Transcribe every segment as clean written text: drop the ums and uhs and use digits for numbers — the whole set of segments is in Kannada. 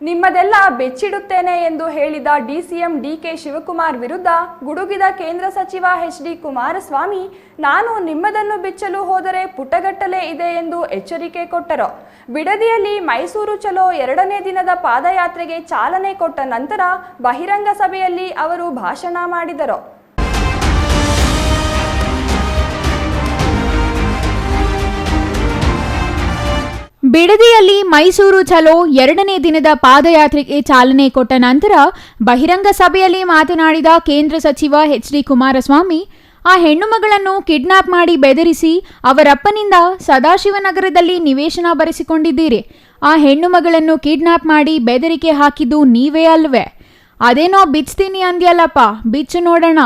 ನಿಮ್ಮದೆಲ್ಲ ಬೆಚ್ಚಿಡುತ್ತೇನೆ ಎಂದು ಹೇಳಿದ ಡಿಸಿಎಂ ಡಿಕೆ ಶಿವಕುಮಾರ್ ವಿರುದ್ಧ ಗುಡುಗಿದ ಕೇಂದ್ರ ಸಚಿವ ಎಚ್.ಡಿ. ಕುಮಾರಸ್ವಾಮಿ, ನಾನು ನಿಮ್ಮದನ್ನು ಬಿಚ್ಚಲು ಹೋದರೆ ಪುಟಗಟ್ಟಲೆ ಇದೆ ಎಂದು ಎಚ್ಚರಿಕೆ ಕೊಟ್ಟರು. ಬಿಡದಿಯಲ್ಲಿ ಮೈಸೂರು ಚಲೋ 2ನೇ ದಿನದ ಪಾದಯಾತ್ರೆಗೆ ಚಾಲನೆ ಕೊಟ್ಟ ನಂತರ ಬಹಿರಂಗ ಸಭೆಯಲ್ಲಿ ಅವರು ಭಾಷಣ ಮಾಡಿದರು. ಬಿಡದಿಯಲ್ಲಿ ಮೈಸೂರು ಚಲೋ 2ನೇ ದಿನದ ಪಾದಯಾತ್ರೆಗೆ ಚಾಲನೆ ಕೊಟ್ಟ ನಂತರ ಬಹಿರಂಗ ಸಭೆಯಲ್ಲಿ ಮಾತನಾಡಿದ ಕೇಂದ್ರ ಸಚಿವ ಎಚ್.ಡಿ. ಕುಮಾರಸ್ವಾಮಿ, ಆ ಹೆಣ್ಣು ಮಗಳನ್ನು ಕಿಡ್ನಾಪ್ ಮಾಡಿ ಬೆದರಿಸಿ ಅವರಪ್ಪನಿಂದ ಸದಾಶಿವನಗರದಲ್ಲಿ ನಿವೇಶನ ಬರೆಸಿಕೊಂಡಿದ್ದೀರಿ. ಆ ಹೆಣ್ಣು ಮಗಳನ್ನು ಕಿಡ್ನಾಪ್ ಮಾಡಿ ಬೆದರಿಕೆ ಹಾಕಿದ್ದು ನೀವೇ ಅಲ್ವೇ? ಅದೇನೋ ಬಿಚ್ತೀನಿ ಅಂದ್ಯಲ್ಲಪ್ಪ, ಬಿಚ್ಚು ನೋಡೋಣ,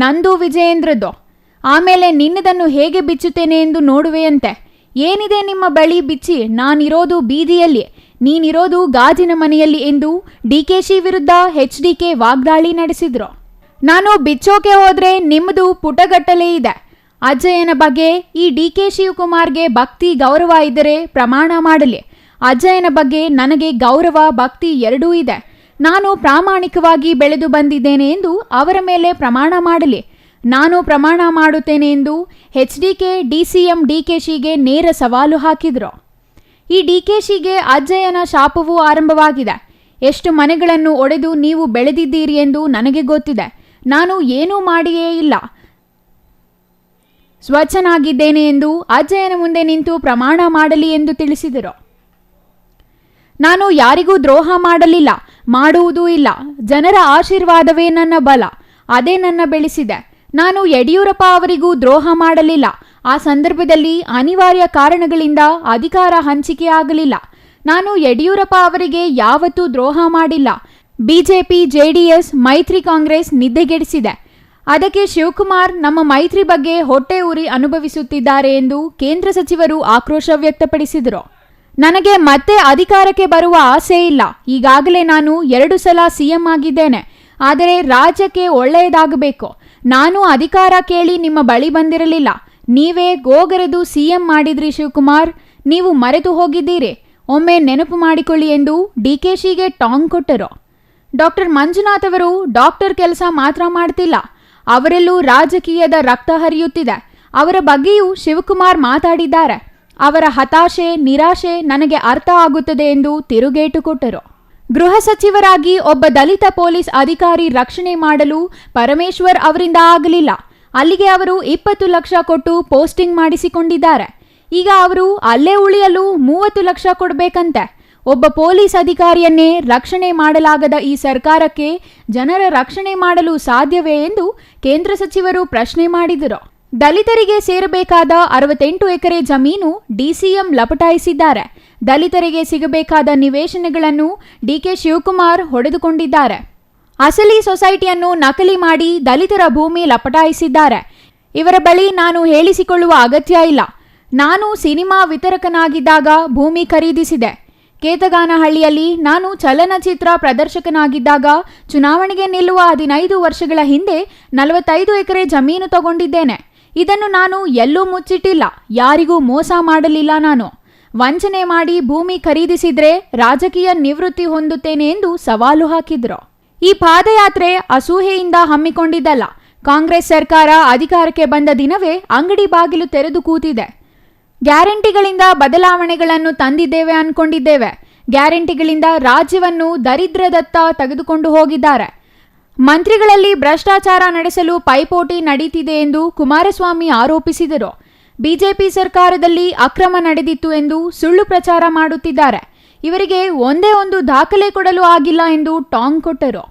ನಂದು ವಿಜಯೇಂದ್ರದ್ದು. ಆಮೇಲೆ ನಿನ್ನದನ್ನು ಹೇಗೆ ಬಿಚ್ಚುತ್ತೇನೆ ಎಂದು ನೋಡುವೆಯಂತೆ. ಏನಿದೆ ನಿಮ್ಮ ಬಳಿ ಬಿಚ್ಚಿ, ನಾನಿರೋದು ಬೀದಿಯಲ್ಲಿ, ನೀನಿರೋದು ಗಾಜಿನ ಮನೆಯಲ್ಲಿ ಎಂದು ಡಿಕೆಶಿ ವಿರುದ್ಧ ಎಚ್.ಡಿ.ಕೆ ವಾಗ್ದಾಳಿ ನಡೆಸಿದ್ರು. ನಾನು ಬಿಚ್ಚೋಕೆ ಹೋದ್ರೆ ನಿಮ್ಮದು ಪುಟಗಟ್ಟಲೆ ಇದೆ. ಅಜ್ಜಯ್ಯನ ಬಗ್ಗೆ ಈ ಡಿಕೆ ಶಿವಕುಮಾರ್ಗೆ ಭಕ್ತಿ ಗೌರವ ಇದ್ದರೆ ಪ್ರಮಾಣ ಮಾಡಲಿ. ಅಜ್ಜಯ್ಯನ ಬಗ್ಗೆ ನನಗೆ ಗೌರವ ಭಕ್ತಿ ಎರಡೂ ಇದೆ. ನಾನು ಪ್ರಾಮಾಣಿಕವಾಗಿ ಬೆಳೆದು ಬಂದಿದ್ದೇನೆ ಎಂದು ಅವರ ಮೇಲೆ ಪ್ರಮಾಣ ಮಾಡಲಿ. ನಾನು ಪ್ರಮಾಣ ಮಾಡುತ್ತೇನೆ ಎಂದು ಎಚ್.ಡಿ.ಕೆ ಡಿಸಿಎಂ ಡಿಕೆಶಿಗೆ ನೇರ ಸವಾಲು ಹಾಕಿದ್ರು. ಈ ಡಿಕೆಶಿಗೆ ಅಜ್ಜಯ್ಯನ ಶಾಪವೂ ಆರಂಭವಾಗಿದೆ. ಎಷ್ಟು ಮನೆಗಳನ್ನು ಒಡೆದು ನೀವು ಬೆಳೆದಿದ್ದೀರಿ ಎಂದು ನನಗೆ ಗೊತ್ತಿದೆ. ನಾನು ಏನೂ ಮಾಡಿಯೇ ಇಲ್ಲ, ಸ್ವಚ್ಛನಾಗಿದ್ದೇನೆ ಎಂದು ಅಜ್ಜಯ್ಯನ ಮುಂದೆ ನಿಂತು ಪ್ರಮಾಣ ಮಾಡಲಿ ಎಂದು ತಿಳಿಸಿದರು. ನಾನು ಯಾರಿಗೂ ದ್ರೋಹ ಮಾಡಲಿಲ್ಲ, ಮಾಡುವುದೂ ಇಲ್ಲ. ಜನರ ಆಶೀರ್ವಾದವೇ ನನ್ನ ಬಲ, ಅದೇ ನನ್ನ ಬೆಳೆಸಿದೆ. ನಾನು ಯಡಿಯೂರಪ್ಪ ಅವರಿಗೂ ದ್ರೋಹ ಮಾಡಲಿಲ್ಲ. ಆ ಸಂದರ್ಭದಲ್ಲಿ ಅನಿವಾರ್ಯ ಕಾರಣಗಳಿಂದ ಅಧಿಕಾರ ಹಂಚಿಕೆ ಆಗಲಿಲ್ಲ. ನಾನು ಯಡಿಯೂರಪ್ಪ ಅವರಿಗೆ ಯಾವತ್ತೂ ದ್ರೋಹ ಮಾಡಿಲ್ಲ. ಬಿಜೆಪಿ ಜೆಡಿಎಸ್ ಮೈತ್ರಿ ಕಾಂಗ್ರೆಸ್ ನಿದ್ದೆಗೆಡಿಸಿದೆ. ಅದಕ್ಕೆ ಶಿವಕುಮಾರ್ ನಮ್ಮ ಮೈತ್ರಿ ಬಗ್ಗೆ ಹೊಟ್ಟೆ ಉರಿ ಅನುಭವಿಸುತ್ತಿದ್ದಾರೆ ಎಂದು ಕೇಂದ್ರ ಸಚಿವರು ಆಕ್ರೋಶ ವ್ಯಕ್ತಪಡಿಸಿದರು. ನನಗೆ ಮತ್ತೆ ಅಧಿಕಾರಕ್ಕೆ ಬರುವ ಆಸೆ ಇಲ್ಲ. ಈಗಾಗಲೇ ನಾನು 2 ಸಲ ಸಿಎಂ ಆಗಿದ್ದೇನೆ. ಆದರೆ ರಾಜ್ಯಕ್ಕೆ ಒಳ್ಳೆಯದಾಗಬೇಕು. ನಾನು ಅಧಿಕಾರ ಕೇಳಿ ನಿಮ್ಮ ಬಳಿ ಬಂದಿರಲಿಲ್ಲ. ನೀವೇ ಗೋಗರೆದು ಸಿಎಂ ಮಾಡಿದ್ರಿ ಶಿವಕುಮಾರ್. ನೀವು ಮರೆತು ಹೋಗಿದ್ದೀರಿ. ಒಮ್ಮೆ ನೆನಪು ಮಾಡಿಕೊಳ್ಳಿ ಎಂದು ಡಿಕೆಶಿಗೆ ಟಾಂಗ್ ಕೊಟ್ಟರು. ಡಾಕ್ಟರ್ ಮಂಜುನಾಥ್ ಅವರು ಡಾಕ್ಟರ್ ಕೆಲಸ ಮಾತ್ರ ಮಾಡ್ತಿಲ್ಲ, ಅವರೆಲ್ಲೂ ರಾಜಕೀಯದ ರಕ್ತ ಹರಿಯುತ್ತಿದೆ. ಅವರ ಬಗ್ಗೆಯೂ ಶಿವಕುಮಾರ್ ಮಾತಾಡಿದ್ದಾರೆ. ಅವರ ಹತಾಶೆ ನಿರಾಶೆ ನನಗೆ ಅರ್ಥ ಆಗುತ್ತದೆ ಎಂದು ತಿರುಗೇಟು ಕೊಟ್ಟರು. ಗೃಹ ಸಚಿವರಾಗಿ ಒಬ್ಬ ದಲಿತ ಪೊಲೀಸ್ ಅಧಿಕಾರಿ ರಕ್ಷಣೆ ಮಾಡಲು ಪರಮೇಶ್ವರ್ ಅವರಿಂದ ಆಗಲಿಲ್ಲ. ಅಲ್ಲಿಗೆ ಅವರು 20 ಲಕ್ಷ ಕೊಟ್ಟು ಪೋಸ್ಟಿಂಗ್ ಮಾಡಿಸಿಕೊಂಡಿದ್ದಾರೆ. ಈಗ ಅವರು ಅಲ್ಲೇ ಉಳಿಯಲು 30 ಲಕ್ಷ ಕೊಡಬೇಕಂತೆ. ಒಬ್ಬ ಪೊಲೀಸ್ ಅಧಿಕಾರಿಯನ್ನೇ ರಕ್ಷಣೆ ಮಾಡಲಾಗದ ಈ ಸರ್ಕಾರಕ್ಕೆ ಜನರ ರಕ್ಷಣೆ ಮಾಡಲು ಸಾಧ್ಯವೇ ಎಂದು ಕೇಂದ್ರ ಸಚಿವರು ಪ್ರಶ್ನೆ ಮಾಡಿದರು. ದಲಿತರಿಗೆ ಸೇರಬೇಕಾದ 68 ಎಕರೆ ಜಮೀನು ಡಿಸಿಎಂ ಲಪಟಾಯಿಸಿದ್ದಾರೆ. ದಲಿತರಿಗೆ ಸಿಗಬೇಕಾದ ನಿವೇಶನಗಳನ್ನು ಡಿಕೆ ಶಿವಕುಮಾರ್ ಹೊಡೆದುಕೊಂಡಿದ್ದಾರೆ. ಅಸಲಿ ಸೊಸೈಟಿಯನ್ನು ನಕಲಿ ಮಾಡಿ ದಲಿತರ ಭೂಮಿ ಲಪಟಾಯಿಸಿದ್ದಾರೆ. ಇವರ ಬಳಿ ನಾನು ಹೇಳಿಸಿಕೊಳ್ಳುವ ಅಗತ್ಯ ಇಲ್ಲ. ನಾನು ಸಿನಿಮಾ ವಿತರಕನಾಗಿದ್ದಾಗ ಭೂಮಿ ಖರೀದಿಸಿದೆ. ಕೇತಗಾನಹಳ್ಳಿಯಲ್ಲಿ ನಾನು ಚಲನಚಿತ್ರ ಪ್ರದರ್ಶಕನಾಗಿದ್ದಾಗ ಚುನಾವಣೆಗೆ ನಿಲ್ಲುವ 15 ವರ್ಷಗಳ ಹಿಂದೆ 45 ಎಕರೆ ಜಮೀನು ತಗೊಂಡಿದ್ದೇನೆ. ಇದನ್ನು ನಾನು ಎಲ್ಲೂ ಮುಚ್ಚಿಟ್ಟಿಲ್ಲ. ಯಾರಿಗೂ ಮೋಸ ಮಾಡಲಿಲ್ಲ. ನಾನು ವಂಚನೆ ಮಾಡಿ ಭೂಮಿ ಖರೀದಿಸಿದ್ರೆ ರಾಜಕೀಯ ನಿವೃತ್ತಿ ಹೊಂದುತ್ತೇನೆ ಎಂದು ಸವಾಲು ಹಾಕಿದ್ರು. ಈ ಪಾದಯಾತ್ರೆ ಅಸೂಹೆಯಿಂದ ಹಮ್ಮಿಕೊಂಡಿದ್ದಲ್ಲ. ಕಾಂಗ್ರೆಸ್ ಸರ್ಕಾರ ಅಧಿಕಾರಕ್ಕೆ ಬಂದ ದಿನವೇ ಅಂಗಡಿ ಬಾಗಿಲು ತೆರೆದು ಕೂತಿದೆ. ಗ್ಯಾರಂಟಿಗಳಿಂದ ಬದಲಾವಣೆಗಳನ್ನು ತಂದಿದ್ದೇವೆ ಅನ್ಕೊಂಡಿದ್ದೇವೆ. ಗ್ಯಾರಂಟಿಗಳಿಂದ ರಾಜ್ಯವನ್ನು ದರಿದ್ರದತ್ತ ತೆಗೆದುಕೊಂಡು ಹೋಗಿದ್ದಾರೆ. ಮಂತ್ರಿಗಳಲ್ಲಿ ಭ್ರಷ್ಟಾಚಾರ ನಡೆಸಲು ಪೈಪೋಟಿ ನಡೀತಿದೆ ಎಂದು ಕುಮಾರಸ್ವಾಮಿ ಆರೋಪಿಸಿದರು. ಬಿಜೆಪಿ ಸರ್ಕಾರದಲ್ಲಿ ಅಕ್ರಮ ನಡೆದಿತ್ತು ಎಂದು ಸುಳ್ಳು ಪ್ರಚಾರ ಮಾಡುತ್ತಿದ್ದಾರೆ. ಇವರಿಗೆ ಒಂದೇ ಒಂದು ದಾಖಲೆ ಕೊಡಲು ಆಗಿಲ್ಲ ಎಂದು ಟಾಂಗ್ ಕೊಟ್ಟರು.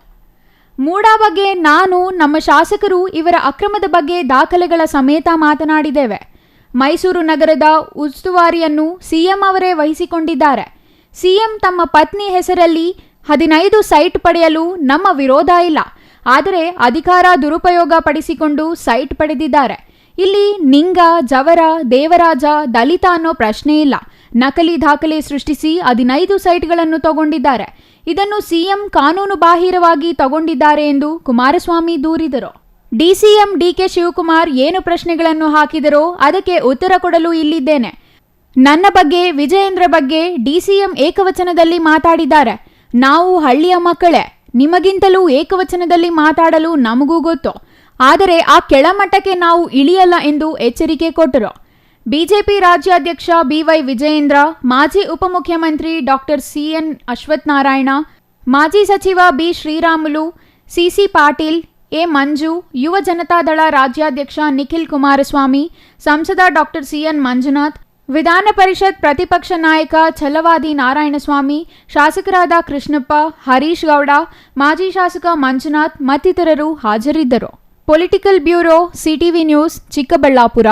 ಮೂಡಾ ಬಗ್ಗೆ ನಾನು, ನಮ್ಮ ಶಾಸಕರು ಇವರ ಅಕ್ರಮದ ಬಗ್ಗೆ ದಾಖಲೆಗಳ ಸಮೇತ ಮಾತನಾಡಿದ್ದೇವೆ. ಮೈಸೂರು ನಗರದ ಉಸ್ತುವಾರಿಯನ್ನು ಸಿಎಂ ಅವರೇ ವಹಿಸಿಕೊಂಡಿದ್ದಾರೆ. ಸಿಎಂ ತಮ್ಮ ಪತ್ನಿ ಹೆಸರಲ್ಲಿ 15 ಸೈಟ್ ಪಡೆಯಲು ನಮ್ಮ ವಿರೋಧ ಇಲ್ಲ. ಆದರೆ ಅಧಿಕಾರ ದುರುಪಯೋಗ ಪಡಿಸಿಕೊಂಡು ಸೈಟ್ ಪಡೆದಿದ್ದಾರೆ. ಇಲ್ಲಿ ನಿಂಗ, ಜವರ, ದೇವರಾಜ, ದಲಿತ ಅನ್ನೋ ಪ್ರಶ್ನೆ ಇಲ್ಲ. ನಕಲಿ ದಾಖಲೆ ಸೃಷ್ಟಿಸಿ 15 ಸೈಟ್ಗಳನ್ನು ತಗೊಂಡಿದ್ದಾರೆ. ಇದನ್ನು ಸಿಎಂ ಕಾನೂನು ಬಾಹಿರವಾಗಿ ತಗೊಂಡಿದ್ದಾರೆ ಎಂದು ಕುಮಾರಸ್ವಾಮಿ ದೂರಿದರು. ಡಿಸಿಎಂ ಡಿಕೆ ಶಿವಕುಮಾರ್ ಏನು ಪ್ರಶ್ನೆಗಳನ್ನು ಹಾಕಿದರೋ ಅದಕ್ಕೆ ಉತ್ತರ ಕೊಡಲು ಇಲ್ಲಿದ್ದೇನೆ. ನನ್ನ ಬಗ್ಗೆ, ವಿಜಯೇಂದ್ರ ಬಗ್ಗೆ ಡಿಸಿಎಂ ಏಕವಚನದಲ್ಲಿ ಮಾತಾಡಿದ್ದಾರೆ. ನಾವು ಹಳ್ಳಿಯ ಮಕ್ಕಳೇ, ನಿಮಗಿಂತಲೂ ಏಕವಚನದಲ್ಲಿ ಮಾತಾಡಲು ನಮಗೂ ಗೊತ್ತು, ಆದರೆ ಆ ಕೆಳಮಟ್ಟಕ್ಕೆ ನಾವು ಇಳಿಯಲ್ಲ ಎಂದು ಎಚ್ಚರಿಕೆ ಕೊಟ್ಟರು. ಬಿಜೆಪಿ ರಾಜ್ಯಾಧ್ಯಕ್ಷ ಬಿವೈ ವಿಜಯೇಂದ್ರ, ಮಾಜಿ ಉಪಮುಖ್ಯಮಂತ್ರಿ ಡಾಕ್ಟರ್ ಸಿಎನ್ ಅಶ್ವತ್ಥನಾರಾಯಣ, ಮಾಜಿ ಸಚಿವ B Sriramulu, CC Patil, A Manju, ಯುವ ಜನತಾದಳ ರಾಜ್ಯಾಧ್ಯಕ್ಷ ನಿಖಿಲ್ ಕುಮಾರಸ್ವಾಮಿ, ಸಂಸದ ಡಾಕ್ಟರ್ ಸಿಎನ್ ಮಂಜುನಾಥ್, ವಿಧಾನ ಪರಿಷತ್ ಪ್ರತಿಪಕ್ಷ ನಾಯಕ ಛಲವಾದಿ ನಾರಾಯಣಸ್ವಾಮಿ, ಶಾಸಕರಾದ ಕೃಷ್ಣಪ್ಪ, ಹರೀಶ್ ಗೌಡ, ಮಾಜಿ ಶಾಸಕ ಮಂಜುನಾಥ್ ಮತ್ತಿತರರು ಹಾಜರಿದ್ದರು. Political bureau, CTV news, Chikkaballapur.